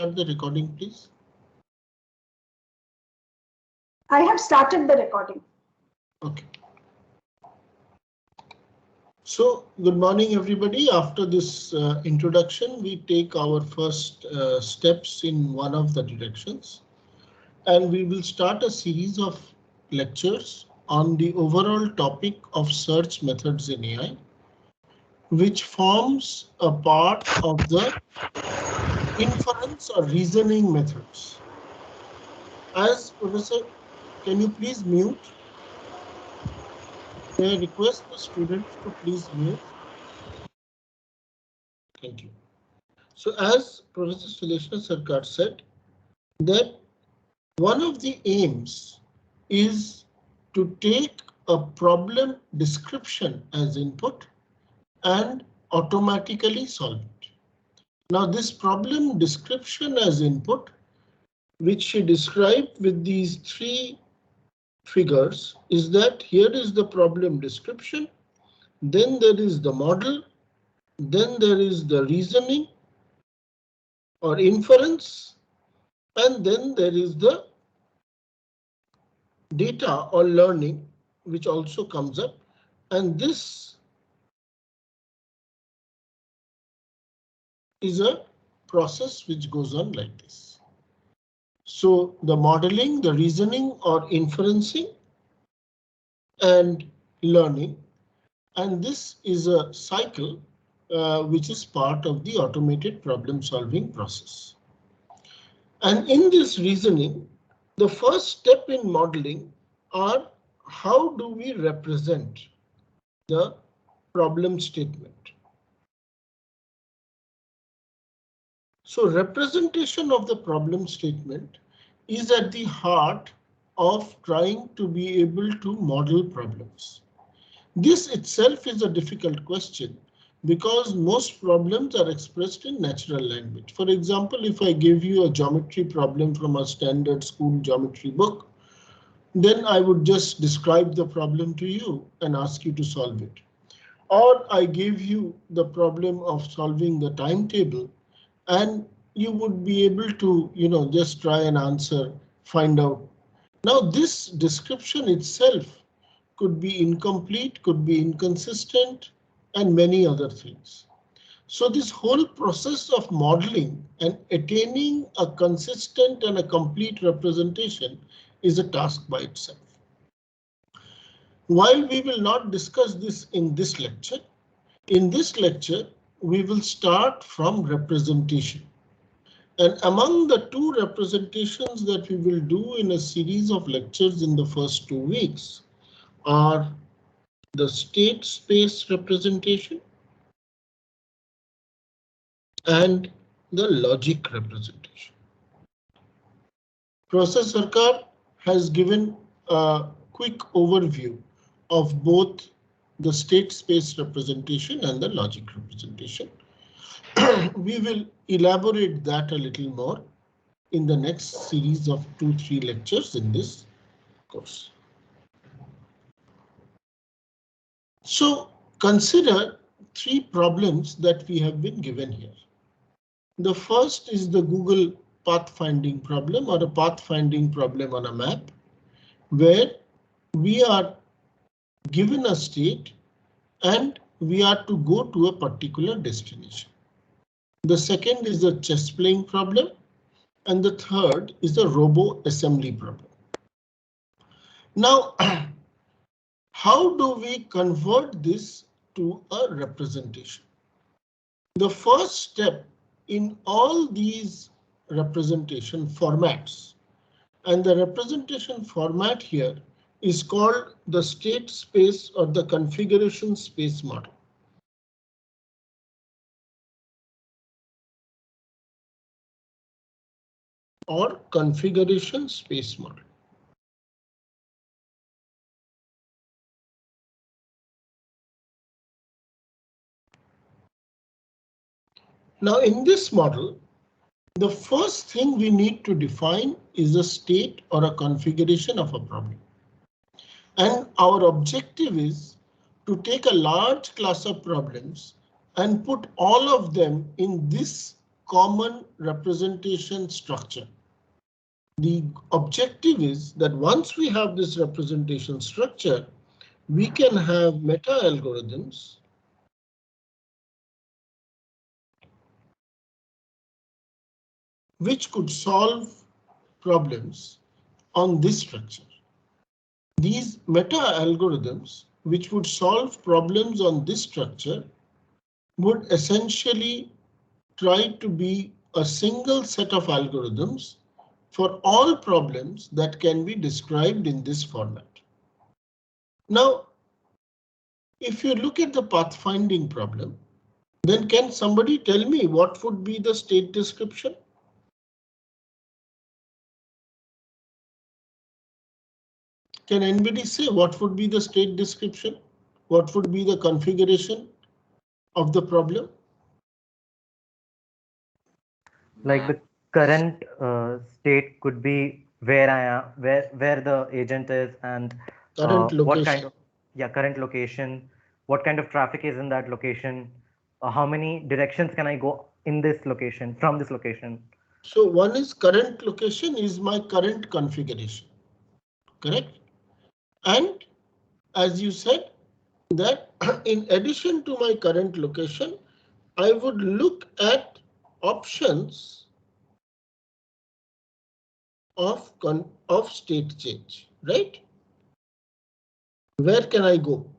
start the recording, please? I have started the recording. Okay. So, good morning, everybody. After this introduction, we take our first steps in one of the directions, and we will start a series of lectures on the overall topic of search methods in AI, which forms a part of the inference or reasoning methods. As Professor, can you please mute? May I request the students to please mute? Thank you. So as Professor Suleshna Sarkar said, that one of the aims is to take a problem description as input and automatically solve it. Now this problem description as input, which she described with these three figures, is that here is the problem description, then there is the model, then there is the reasoning or inference, and then there is the data or learning, which also comes up, and this is a process which goes on like this. So the modeling, the reasoning or inferencing and learning, and this is a cycle which is part of the automated problem solving process. And in this reasoning, the first step in modeling are how do we represent the problem statement. So representation of the problem statement is at the heart of trying to be able to model problems. This itself is a difficult question because most problems are expressed in natural language. For example, if I give you a geometry problem from a standard school geometry book, then I would just describe the problem to you and ask you to solve it. Or I give you the problem of solving the timetable and you would be able to, just try and answer, find out. Now this description itself could be incomplete, could be inconsistent, and many other things. So this whole process of modeling and attaining a consistent and a complete representation is a task by itself. While we will not discuss this in this lecture, we will start from representation. And among the two representations that we will do in a series of lectures in the first 2 weeks are the state space representation and the logic representation. Professor Sarkar has given a quick overview of both the state space representation and the logic representation. We will elaborate that a little more in the next series of 2-3 lectures in this course. So consider 3 problems that we have been given here. The first is the Google pathfinding problem or a pathfinding problem on a map, where we are given a state and we are to go to a particular destination. The second is the chess playing problem, and the third is the robo assembly problem. Now, how do we convert this to a representation? The first step in all these representation formats, and the representation format here is called the state space or the configuration space model. Or configuration space model. Now in this model, the first thing we need to define is a state or a configuration of a problem. And our objective is to take a large class of problems and put all of them in this common representation structure. The objective is that once we have this representation structure, we can have meta algorithms which could solve problems on this structure. These meta algorithms, which would solve problems on this structure, would essentially try to be a single set of algorithms for all problems that can be described in this format. Now, if you look at the pathfinding problem, then can somebody tell me what would be the state description? Can anybody say what would be the state description? What would be the configuration of the problem? Like the current state could be where I am, where the agent is, and Current what kind location. of current location, what kind of traffic is in that location, how many directions can I go in this location from this location. So one is current location is my current configuration, correct? And as you said that in addition to my current location, I would look at options of state change, right? Where can I go?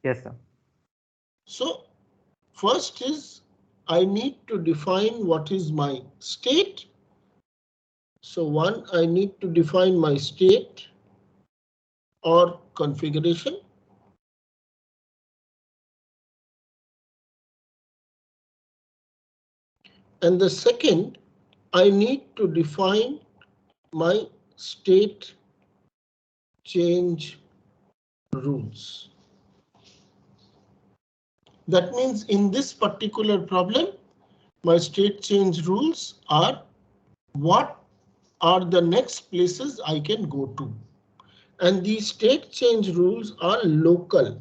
Yes, sir. So first is I need to define what is my state. So one, I need to define my state or configuration. And the second, I need to define my state change rules. That means in this particular problem, my state change rules are what are the next places I can go to. And these state change rules are local.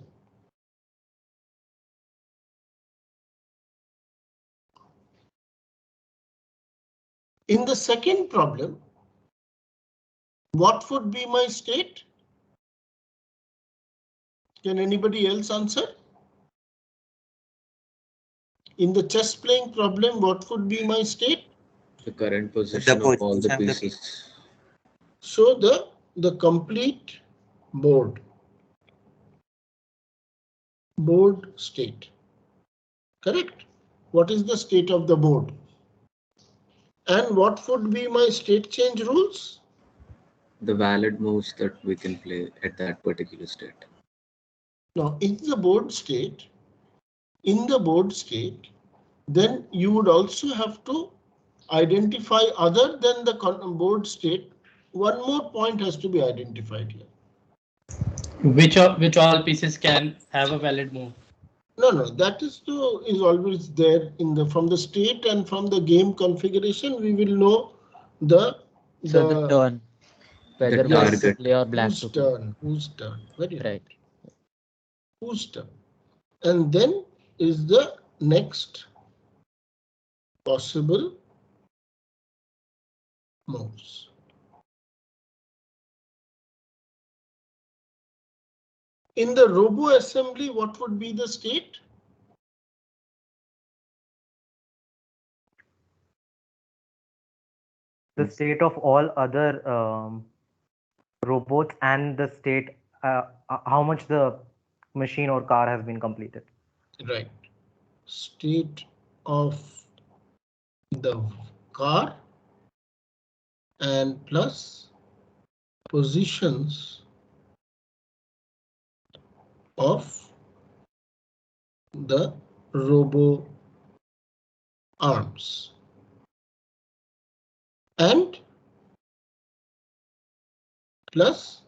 In the second problem, what would be my state? Can anybody else answer? In the chess playing problem, what would be my state? The current position of all the pieces. So the complete board state, correct? What is the state of the board? And what would be my state change rules? The valid moves that we can play at that particular state. Now, in the board state, then you would also have to identify other than the board state. One more point has to be identified here. Which all pieces can have a valid move? No, that is always there in the from the state and from the game configuration. We will know the turn, whether The white to target. play or black to play. Whose turn? Very Right. whose turn? And then is the next possible moves. In the robo assembly, what would be the state? The state of all other robots and the state, how much the machine or car has been completed. Right. State of the car and plus positions of the robo arms and plus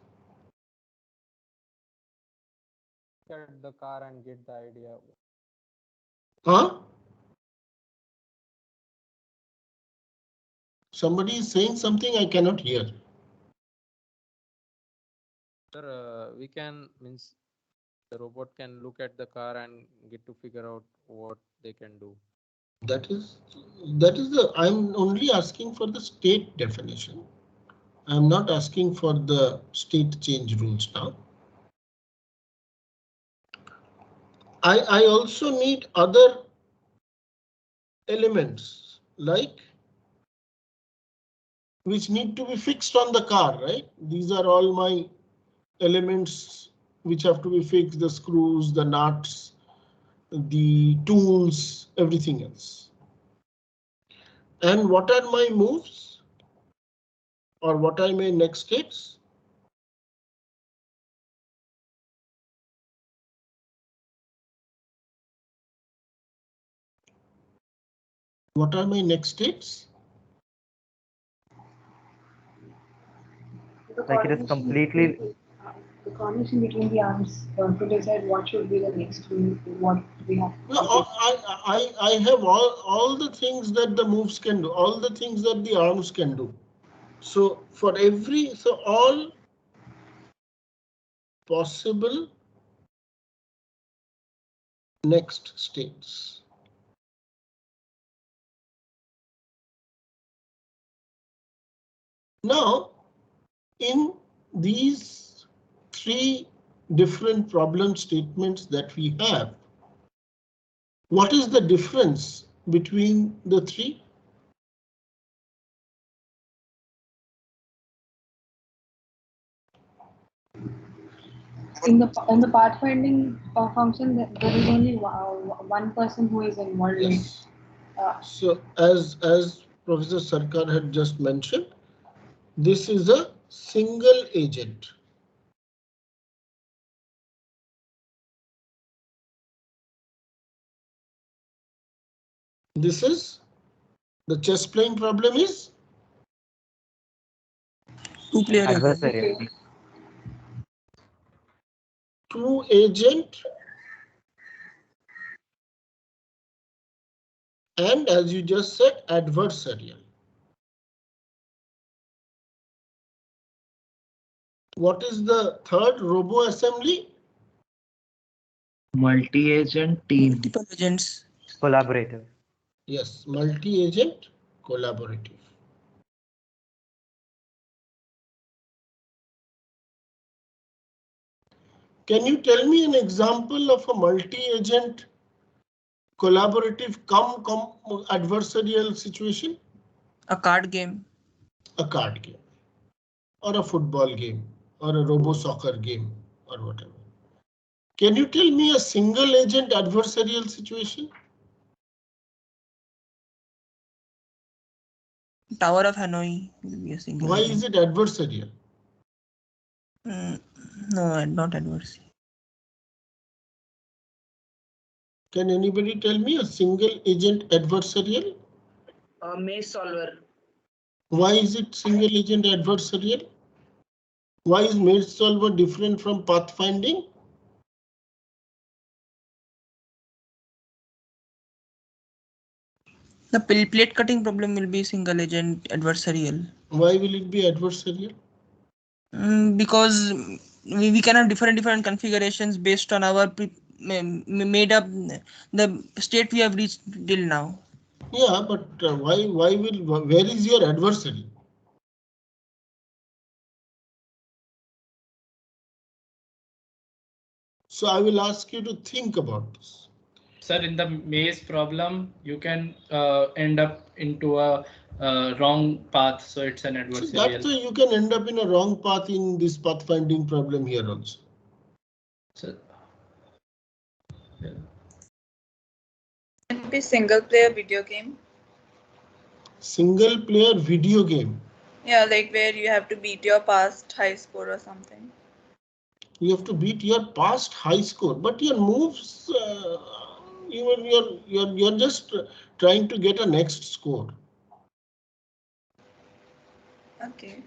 The car and get the idea. Somebody is saying something I cannot hear. Sir, we can means the robot can look at the car and get to figure out what they can do. That is the, I'm only asking for the state definition. I'm not asking for the state change rules now. I also need other elements like which need to be fixed on the car, right? These are all my elements which have to be fixed, the screws, the nuts, the tools, everything else. And what are my moves? Or what are my next states? What are my next states? Like it is completely. The coordination between the arms to decide what should be the next move, what we have. No, I have all the things that the moves can do, all the things that the arms can do. So for every, so all possible next states. Now, in these three different problem statements that we have, what is the difference between the three? In the pathfinding function, there is only one person who is involved. Yes. So as Professor Sarkar had just mentioned, this is a single agent. This is the chess playing problem is two-player Adversarial. two agent, and as you just said, adversarial. What is the third robo assembly? Multi-agent team. multiple agents. Collaborative. Yes, multi-agent collaborative. Can you tell me an example of a multi-agent collaborative come adversarial situation? A card game. A card game, or a football game, or a robo soccer game, or whatever. Can you tell me a single agent adversarial situation? Tower of Hanoi will be a single. Why agent. is it adversarial? No, not adverse. Can anybody tell me a single agent adversarial? Maze solver. Why is it single agent adversarial? Why is maze solver different from pathfinding? The plate cutting problem will be single agent adversarial. Why will it be adversarial? Because we can have different configurations based on our made up the state we have reached till now. Yeah, but where is your adversary? So I will ask you to think about this. Sir, in the maze problem, you can end up into a wrong path, so it's an adversarial. So that's why you can end up in a wrong path in this pathfinding problem here also. So, yeah. Can it be single player video game? Single player video game. Yeah, like where you have to beat your past high score or something. You have to beat your past high score, but your moves, you're just trying to get a next score. Okay.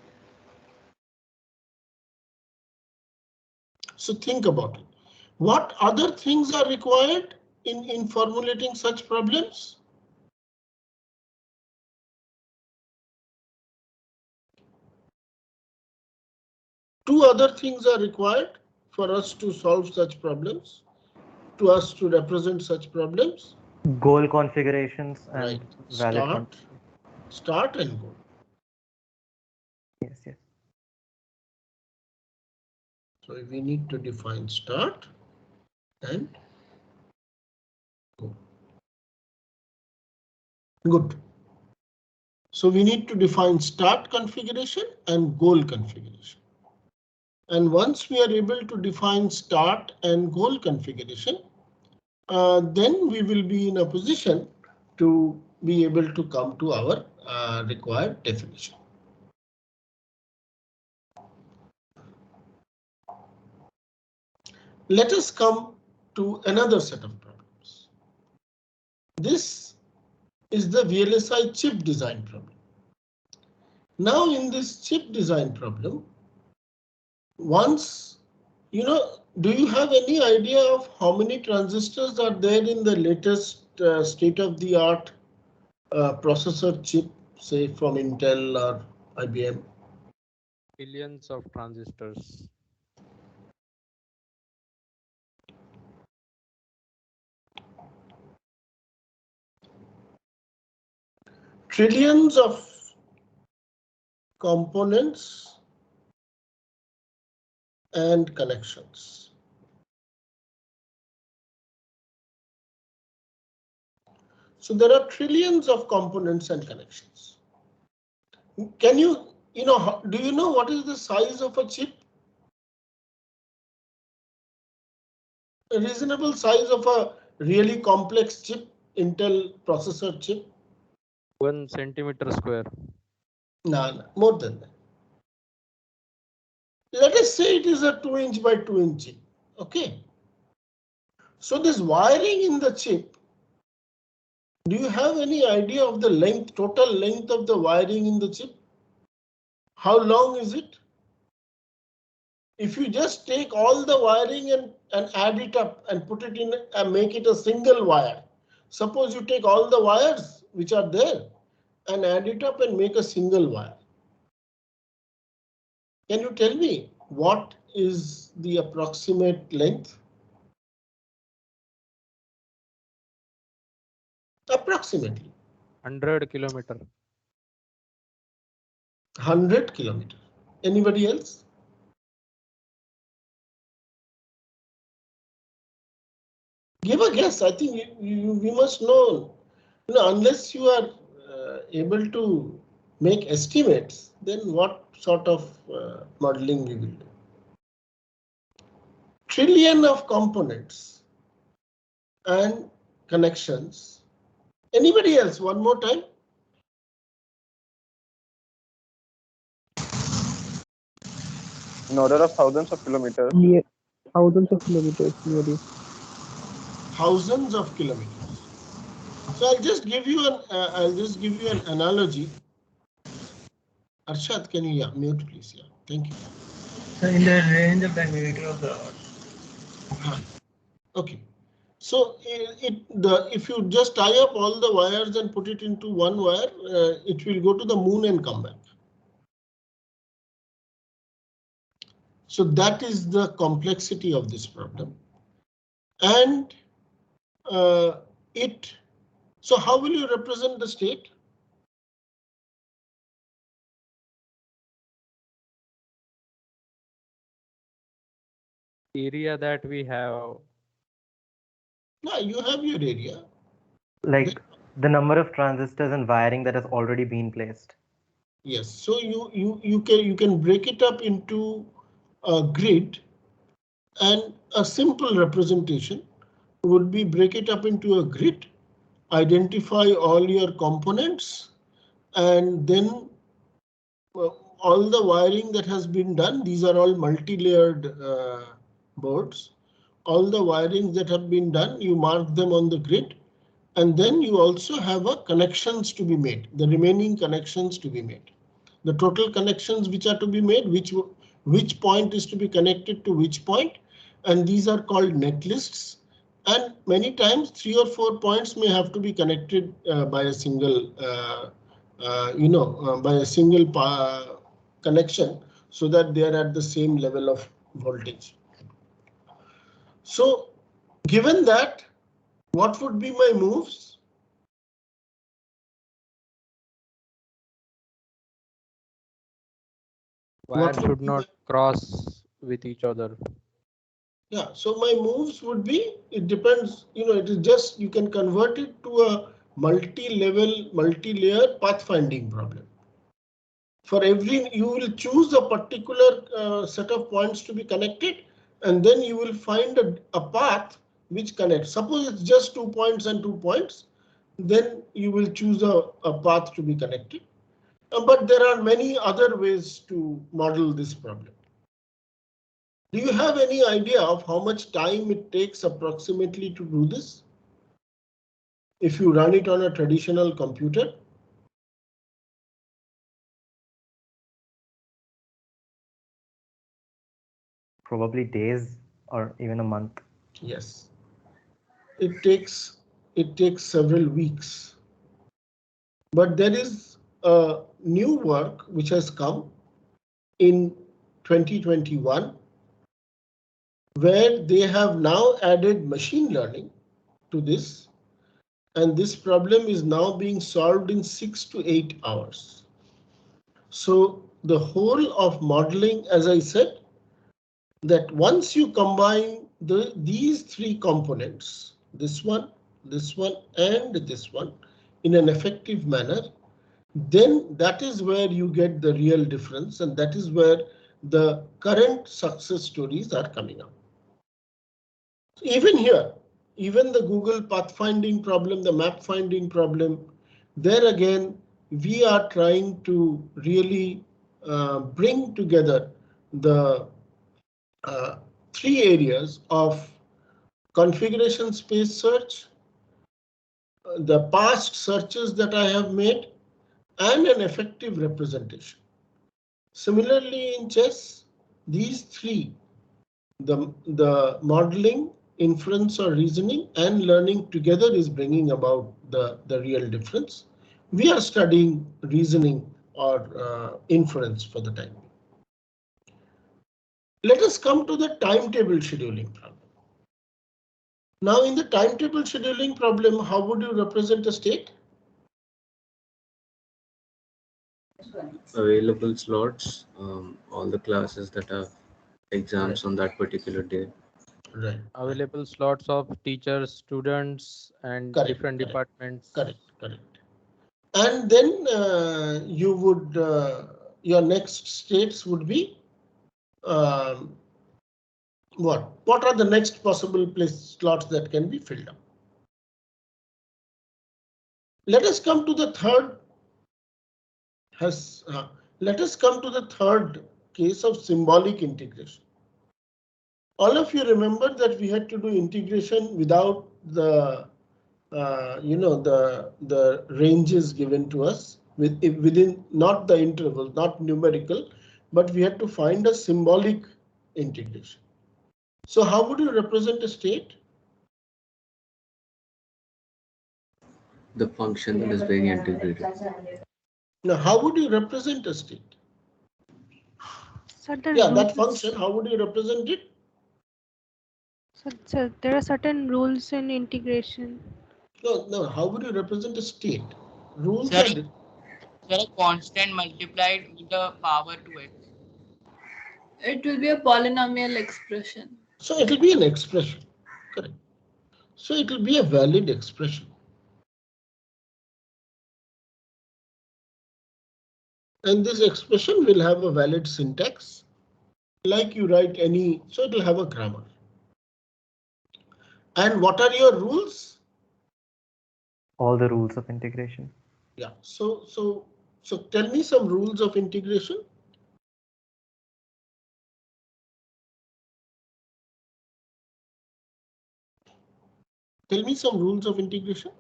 So think about it. What other things are required in formulating such problems? Two other things are required for us to solve such problems, to us to represent such problems. Goal configurations and Right. valid Start and goal. Yes, yes. So we need to define start and goal. Good. So we need to define start configuration and goal configuration. And once we are able to define start and goal configuration, then we will be in a position to be able to come to our required definition. Let us come to another set of problems. This is the VLSI chip design problem. Now in this chip design problem, once, do you have any idea of how many transistors are there in the latest state-of-the-art processor chip, say from Intel or IBM? Billions of transistors. Trillions of components and connections. So there are trillions of components and connections. Can you, do you know what is the size of a chip? A reasonable size of a really complex chip, Intel processor chip? 1 centimeter square. No, more than that. Let us say it is a 2-inch by 2-inch chip. Okay. So this wiring in the chip, do you have any idea of the length, total length of the wiring in the chip? How long is it? If you just take all the wiring and add it up and put it in and make it a single wire. Suppose you take all the wires which are there and add it up and make a single wire. Can you tell me what is the approximate length? Approximately. 100 kilometer. 100 kilometers. Anybody else? Give a guess. I think we must know. Unless you are able to make estimates, then what sort of modeling we will do? Trillion of components and connections. Anybody else? One more time. In order of thousands of kilometers. Yeah, thousands of kilometers nearly. Thousands of kilometers. So I'll just give you an analogy. Arshad, can you mute please? Yeah, thank you. So in the range of the magnitude of the Earth. Okay. So if you just tie up all the wires and put it into one wire, it will go to the moon and come back. So that is the complexity of this problem. And so how will you represent the state? Area that we have. Yeah, you have your area. Like the number of transistors and wiring that has already been placed. Yes, so you can break it up into a grid, and a simple representation would be break it up into a grid, identify all your components, and then all the wiring that has been done. These are all multi-layered boards. All the wirings that have been done, you mark them on the grid, and then you also have a connections to be made, the remaining connections to be made. The total connections which are to be made, which point is to be connected to which point, and these are called net lists. And many times 3 or 4 points may have to be connected by a single, by a single connection, so that they are at the same level of voltage. So given that What would be my moves? Wires should not cross with each other. Yeah, so my moves would be, it depends, it is just, you can convert it to a multi-level, multi-layer pathfinding problem. For every, you will choose a particular set of points to be connected, and then you will find a path which connects. Suppose it's just 2 points and 2 points, then you will choose a path to be connected. But there are many other ways to model this problem. Do you have any idea of how much time it takes approximately to do this? If you run it on a traditional computer? Probably days or even a month. Yes. It takes several weeks. But there is a new work which has come in 2021 where they have now added machine learning to this, and this problem is now being solved in 6 to 8 hours. So the whole of modeling, as I said, that once you combine these three components, this one, and this one, in an effective manner, then that is where you get the real difference, and that is where the current success stories are coming up. Even here, even the Google pathfinding problem, the map finding problem, there again, we are trying to really bring together the three areas of configuration space search, the past searches that I have made, and an effective representation. Similarly, in chess, these three, the modeling, inference or reasoning, and learning together is bringing about the real difference. We are studying reasoning or inference for the time being. Let us come to the timetable scheduling problem. Now, in the timetable scheduling problem, how would you represent a state? Available slots, all the classes that have exams on that particular day. Right. Available slots of teachers, students, and different departments. Correct. And then you would, your next states would be what? What are the next possible place slots that can be filled up? Let us come to the third. Let us come to the third case of symbolic integration. All of you remember that we had to do integration without the the ranges given to us within, not the interval, not numerical, but we had to find a symbolic integration. So how would you represent a state? The function that is being integrated. Now, how would you represent a state? Certain that rules. function, how would you represent it? So there are certain rules in integration. No, how would you represent a state? Rules Sir, are a constant multiplied with the power to it. It will be a polynomial expression. so it will be an expression. Correct. So it will be a valid expression. And this expression will have a valid syntax. Like you write any, so it will have a grammar. And what are your rules? All the rules of integration. Yeah, so tell me some rules of integration. Tell me some rules of integration.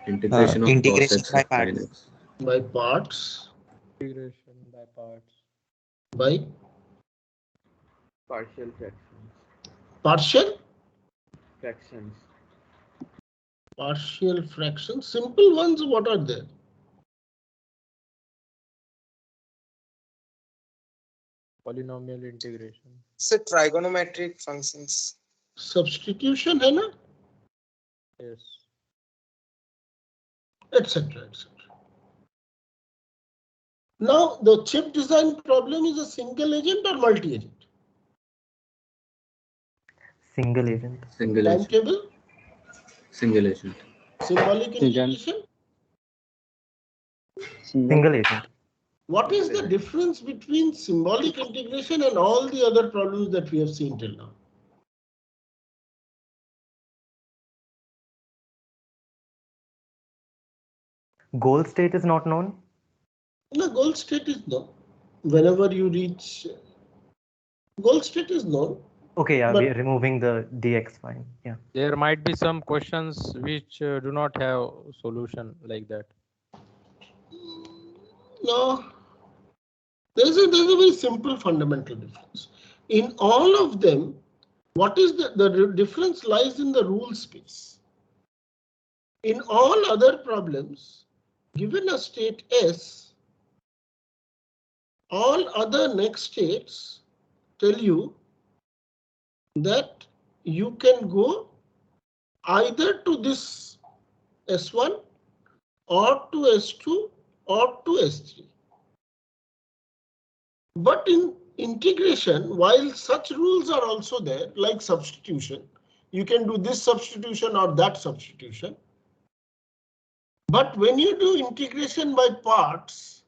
Integration of integration by cos x parts. x. By parts. Integration by parts. By Partial fractions. partial? Fractions. Partial fractions. Simple ones, what are there? Polynomial integration. So trigonometric functions. Substitution है ना? Yes. etc. etc. Now, the chip design problem is a single agent or multi-agent? Single agent. Single agent. Timetable? Single agent. Symbolic integration? Single agent. What is the difference between symbolic integration and all the other problems that we have seen till now? Goal state is not known. No, goal state is known. Whenever you reach goal state is known. Okay, yeah, we are removing the dx fine. Yeah. There might be some questions which do not have solution like that. No, there's a very simple fundamental difference. In all of them, what is the difference lies in the rule space. In all other problems, given a state S, all other next states tell you that you can go either to this S1 or to S2 or to S3. But in integration, while such rules are also there, like substitution, you can do this substitution or that substitution. But when you do integration by parts,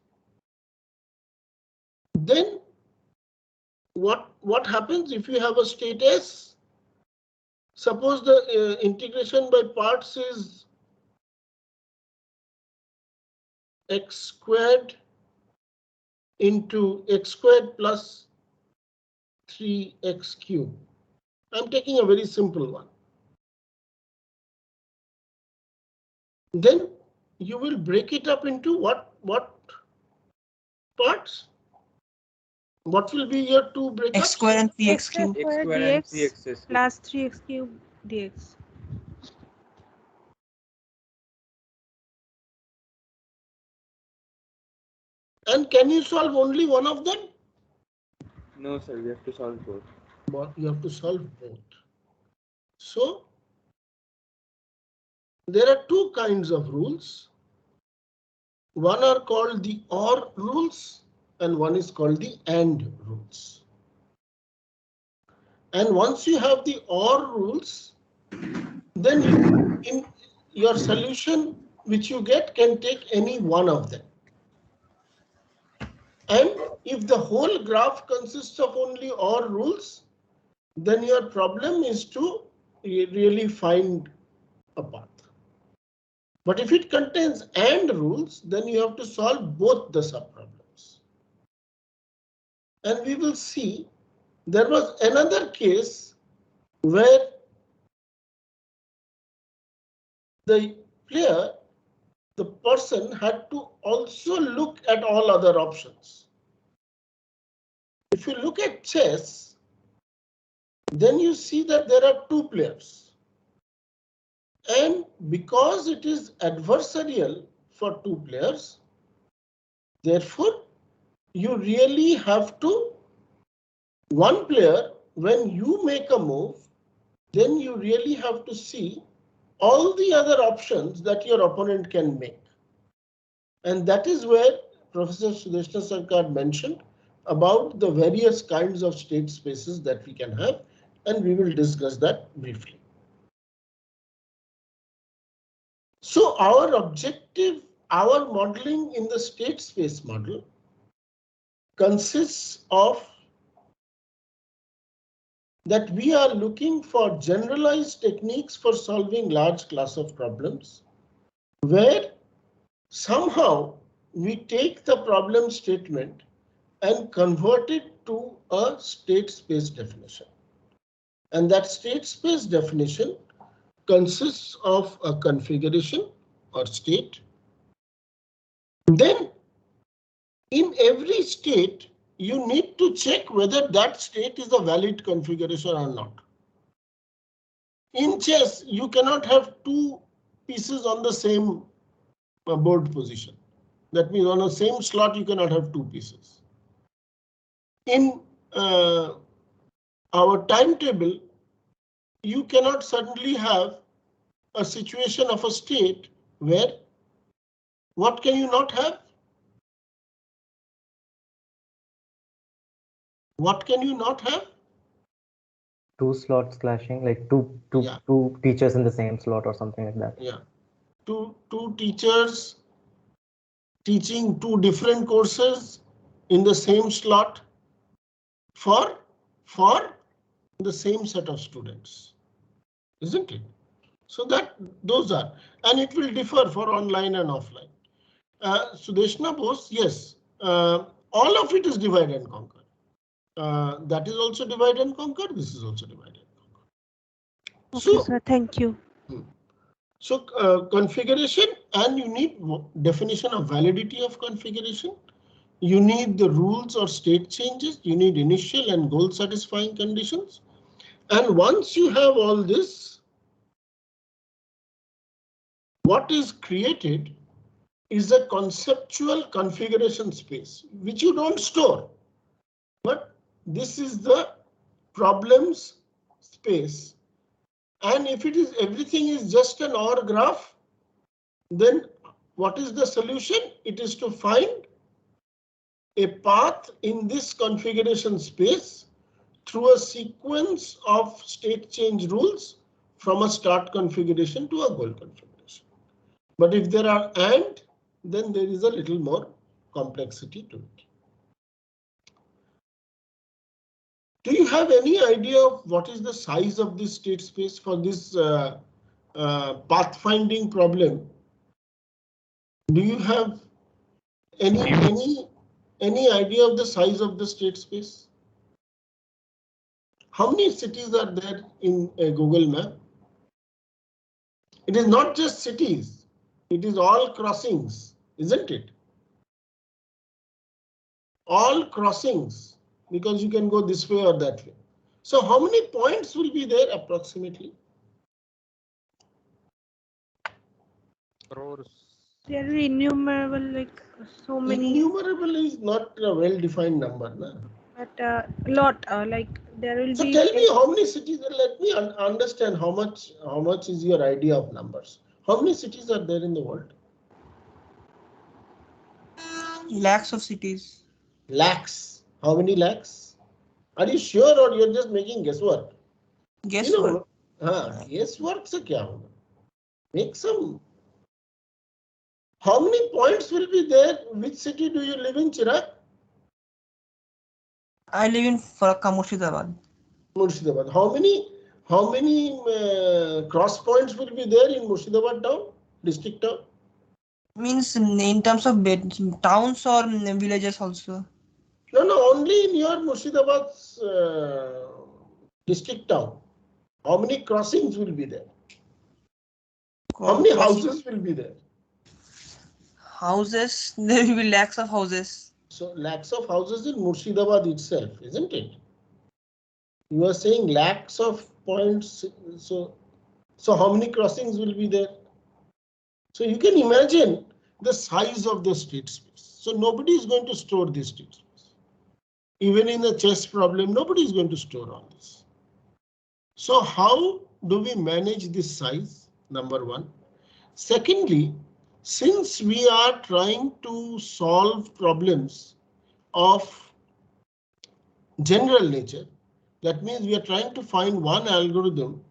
then what happens if you have a state S? Suppose the integration by parts is x squared into x squared plus 3x cubed. I'm taking a very simple one. Then you will break it up into what parts? What will be your two breakups? X square and 3x X cube. square dx plus 3x cube dx. And can you solve only one of them? No, sir, we have to solve both. But you have to solve both. So there are two kinds of rules. One are called the OR rules and one is called the AND rules. And once you have the OR rules, then in your solution which you get can take any one of them. And if the whole graph consists of only OR rules, then your problem is to really find a path. But if it contains AND rules, then you have to solve both the subproblems. And we will see there was another case where the person had to also look at all other options. If you look at chess, then you see that there are two players. And because it is adversarial for two players, therefore, you really have to, one player, when you make a move, then you really have to see all the other options that your opponent can make. And that is where Professor Sudeshna Sarkar mentioned about the various kinds of state spaces that we can have, and we will discuss that briefly. So our objective, our modeling in the state space model consists of that we are looking for generalized techniques for solving large class of problems, where somehow we take the problem statement and convert it to a state space definition. And that state space definition consists of a configuration or state. Then in every state, you need to check whether that state is a valid configuration or not. In chess, you cannot have two pieces on the same board position. That means on the same slot, you cannot have two pieces. In our timetable, you cannot suddenly have a situation of a state where what can you not have? What can you not have? Two slots clashing, like two teachers in the same slot or something like that. Yeah, two teachers teaching two different courses in the same slot for the same set of students, isn't it? So that those are, and it will differ for online and offline. Sudeshna Bose, yes, all of it is divide and conquer. That is also divide and conquer. This is also divide and conquer. Okay, sir. Thank you. So configuration, and you need definition of validity of configuration. You need the rules or state changes. You need initial and goal satisfying conditions. And once you have all this, what is created is a conceptual configuration space, which you don't store. But this is the problems space. And if it is everything is just an OR graph, then what is the solution? It is to find a path in this configuration space through a sequence of state change rules from a start configuration to a goal configuration. But if there are and, then there is a little more complexity to it. Do you have any idea of what is the size of this state space for this pathfinding problem? Do you have any idea of the size of the state space? How many cities are there in a Google map? It is not just cities. It is all crossings, isn't it? All crossings, because you can go this way or that way. So how many points will be there approximately? Crores. There are innumerable, like so many. Innumerable is not a well-defined number, na? But a lot, like there will so be. So tell me how many cities. Let me understand how much is your idea of numbers. How many cities are there in the world? Lakhs of cities. Lakhs. How many lakhs? Are you sure, or you're just making guesswork? Guesswork. Guesswork se kya hoga? Make some. How many points will be there? Which city do you live in, Chirag? I live in Farakka, Murshidabad. Murshidabad. How many cross points will be there in Murshidabad town, district town? Means in terms of towns or villages also? No, only in your Murshidabad's district town. How many crossings will be there? How many houses will be there? Houses, there will be lakhs of houses. So lakhs of houses in Murshidabad itself, isn't it? You are saying lakhs of points. So how many crossings will be there? So you can imagine the size of the state space. So nobody is going to store this state space. Even in the chess problem, nobody is going to store all this. So how do we manage this size? Number one. Secondly, since we are trying to solve problems of general nature, that means we are trying to find one algorithm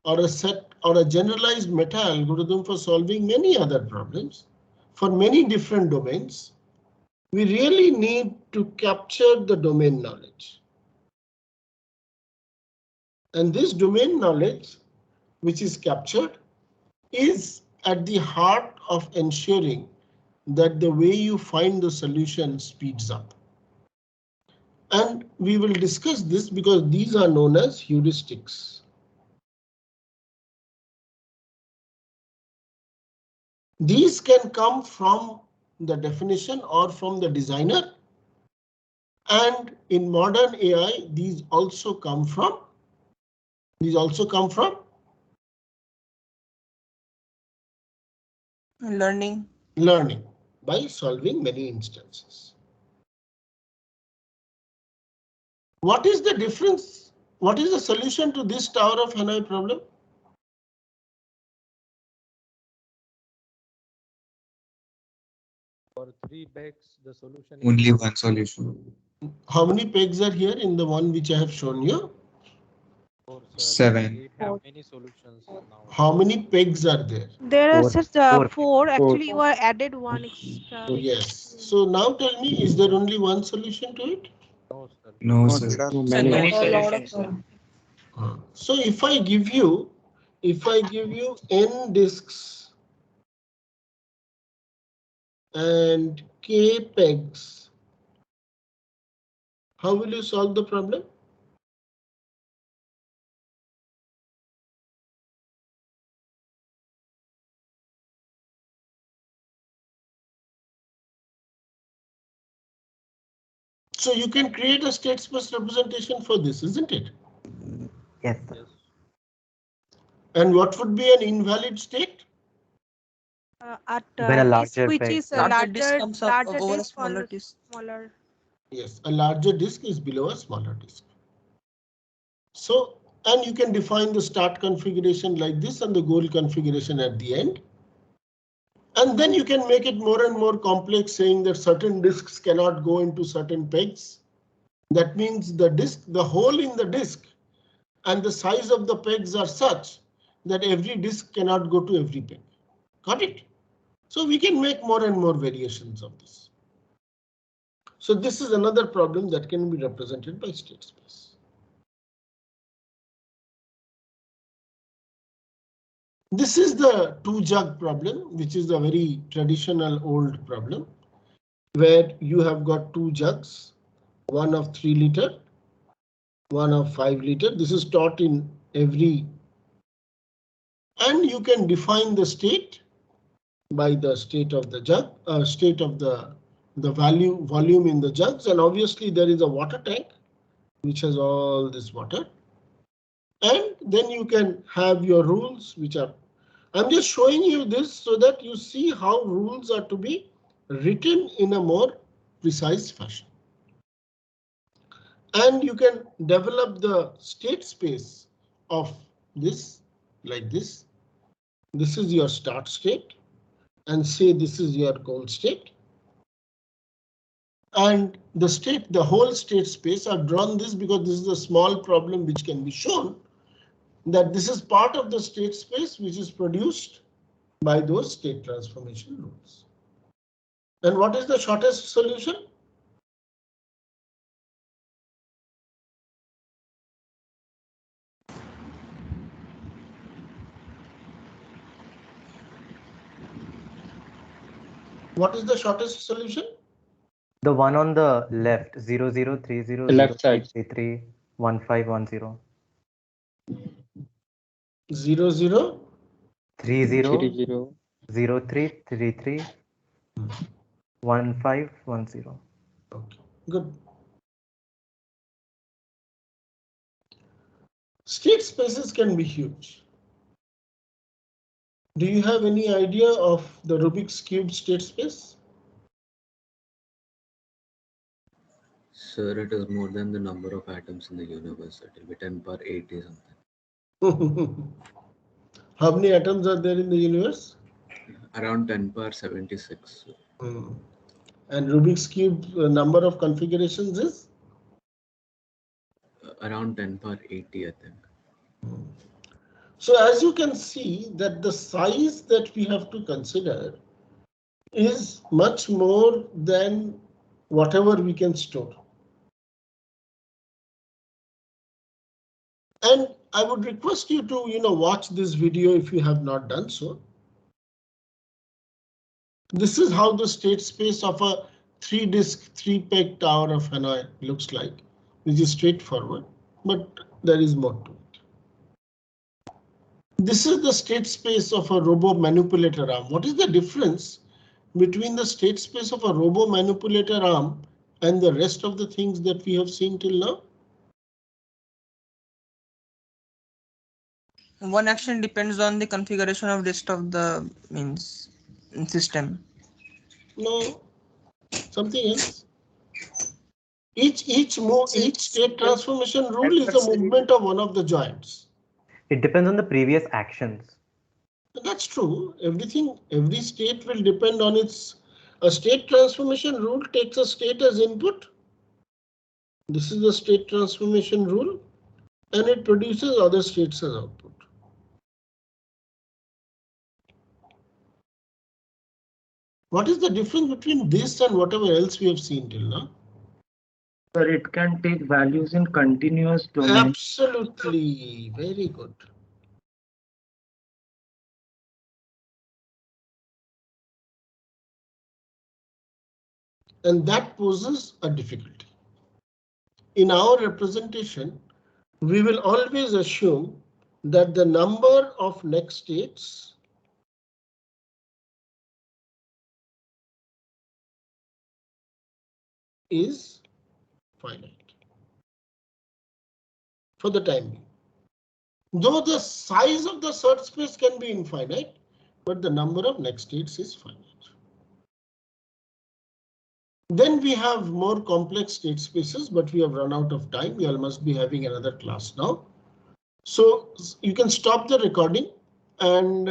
or a set or a generalized meta algorithm for solving many other problems for many different domains. We really need to capture the domain knowledge. And this domain knowledge, which is captured, is at the heart of ensuring that the way you find the solution speeds up. And we will discuss this because these are known as heuristics. These can come from the definition or from the designer. And in modern AI, these also come from learning by solving many instances. What is the difference? What is the solution to this Tower of Hanoi problem? For 3 pegs, the solution is Only one solution. How many pegs are here in the one which I have shown you? 4, sir. 7. We have many solutions now. How many pegs are there? There are such Four. four. Actually, you are added one extra. Yes. So now tell me, is there only one solution to it? No, sir. No, No, sir. there are Sir, many. Many A lot of solutions. So if I give you n disks and k pegs, how will you solve the problem? So you can create a state space representation for this, isn't it? Yes. Yes. And what would be an invalid state? At When a disk larger which peg. is a larger disk comes up larger over a disk smaller or disk. smaller. Yes, a larger disk is below a smaller disk. So, and you can define the start configuration like this and the goal configuration at the end. And then you can make it more and more complex, saying that certain disks cannot go into certain pegs. That means the disk, the hole in the disk and the size of the pegs are such that every disk cannot go to every peg. Got it? So we can make more and more variations of this. So this is another problem that can be represented by state space. This is the two jug problem, which is a very traditional old problem, where you have got two jugs, one of 3 liter, one of 5 liter. This is taught in every, and you can define the state by the state of the jug, state of the volume in the jugs, and obviously there is a water tank which has all this water, and then you can have your rules which are. I'm just showing you this so that you see how rules are to be written in a more precise fashion. And you can develop the state space of this like this. This is your start state and say this is your goal state. And the state, the whole state space, I've drawn this because this is a small problem which can be shown that this is part of the state space which is produced by those state transformation rules. And what is the shortest solution? What is the shortest solution? The one on the left, 0030 The left side. 0333 1510. 00 30 30. 0333 1510. Okay, good. State spaces can be huge. Do you have any idea of the Rubik's Cube state space? Sir, it is more than the number of atoms in the universe. It will be 10 power 80 something. How many atoms are there in the universe? Around 10 power 76. And Rubik's Cube number of configurations is? Around 10 power 80, I think. So as you can see that the size that we have to consider is much more than whatever we can store. And I would request you to, watch this video if you have not done so. This is how the state space of a 3-disk, 3-peg tower of Hanoi looks like, which is straightforward, but there is more to it. This is the state space of a robo manipulator arm. What is the difference between the state space of a robo manipulator arm and the rest of the things that we have seen till now? One action depends on the configuration of rest of the system. No, something else. Each state transformation rule is a movement of one of the joints. It depends on the previous actions. That's true. Every state will depend on its A state transformation rule takes a state as input. This is the state transformation rule, and it produces other states as output. What is the difference between this and whatever else we have seen till now? Sir, it can take values in continuous domain. Absolutely, very good. And that poses a difficulty. In our representation, we will always assume that the number of next states is finite for the time being. Though the size of the search space can be infinite, but the number of next states is finite. Then we have more complex state spaces, but we have run out of time. We all must be having another class now. So you can stop the recording and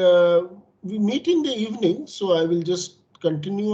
we meet in the evening. So I will just continue